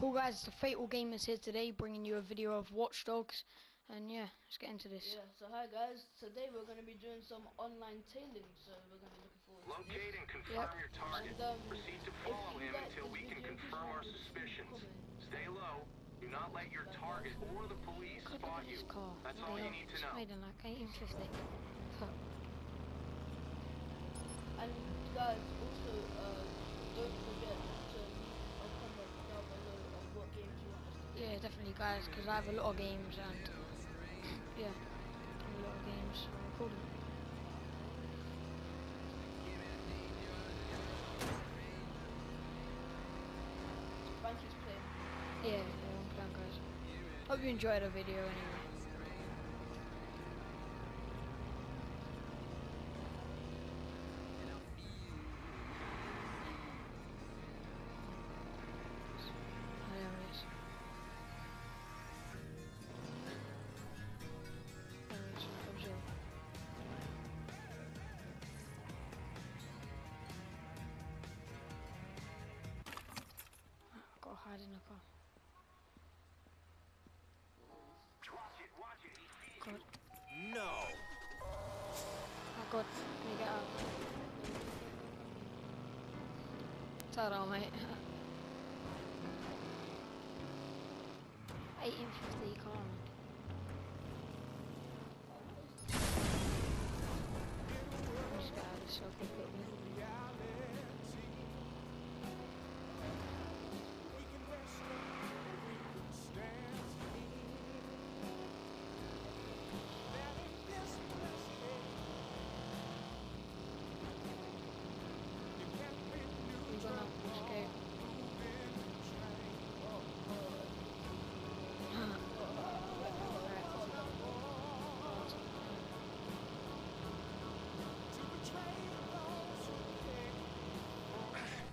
Cool guys, it's the Fatal Gamers here today, bringing you a video of Watch Dogs, and yeah, let's get into this. Yeah, so hi guys, today we're going to be doing some online tailing, so we're going to be looking forward to this. Locate and confirm your target. Proceed to follow him until we can confirm our suspicions. Stay low. Do not let your target or the police spot you. That's all you need to know. Made in like 1850. And guys, also don't forget to leave a comment down below of what games you want us to do. Yeah, definitely guys, because I have a lot of games and yeah, a lot of games. Cool. Frankie's playing. Yeah, I'm playing guys. Hope you enjoyed the video anyway. Gotta hide in the car. God. No. Oh god, can you get out? Ta-da, mate. 1850 car, man. Just get out of this selfie quickly. We're gonna escape.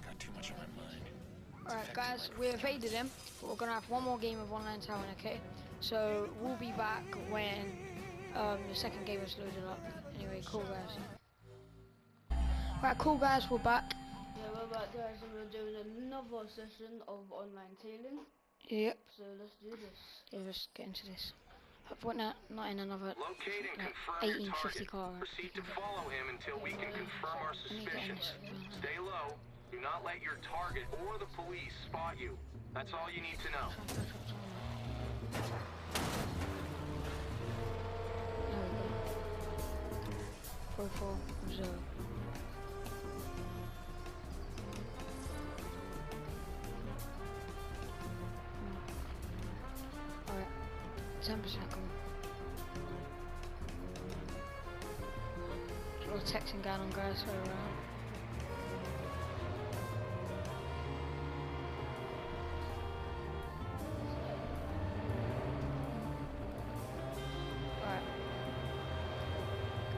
Got too much on my mind. Alright guys, we evaded him, but we're gonna have one more game of online towing, okay? So we'll be back when the second game is loaded up. Anyway, cool guys. Right, cool guys, we're back. Yeah, we're back guys, and we're doing another session of online tailing. Yep. So let's do this. Yeah, let's get into this. Hopefully not in another Locate and like, confirm your 1850 target. car. Proceed to follow him until we can confirm our suspicions. Stay low. Do not let your target or the police spot you. That's all you need to know. There we go. 44 Alright, 10% come. A little texting going on guys, so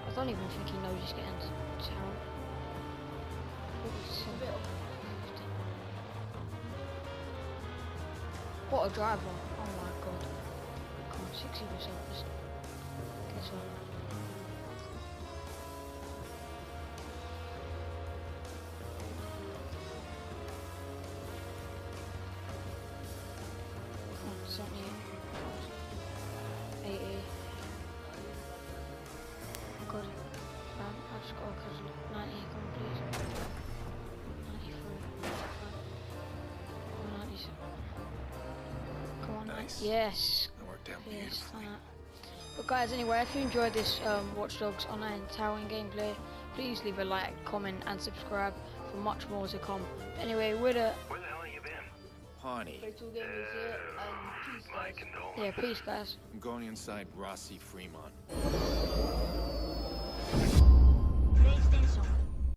I don't even think he knows he's getting to town. What a driver. Oh my god. Come on, 60%. Just guess what? Come on, 78. 80. God, I've just got a cousin. 90, come on please. 93, 95, 97. Come on, Nice. Yes. That worked out Yes, beautifully. But guys, anyway, if you enjoyed this Watch Dogs online towing gameplay, please leave a like, comment, and subscribe for much more to come. Anyway, Where the hell have you been? Honey. Fatal Gamers here, and peace guys. Yeah, peace, guys. I'm going inside Rossi Fremont.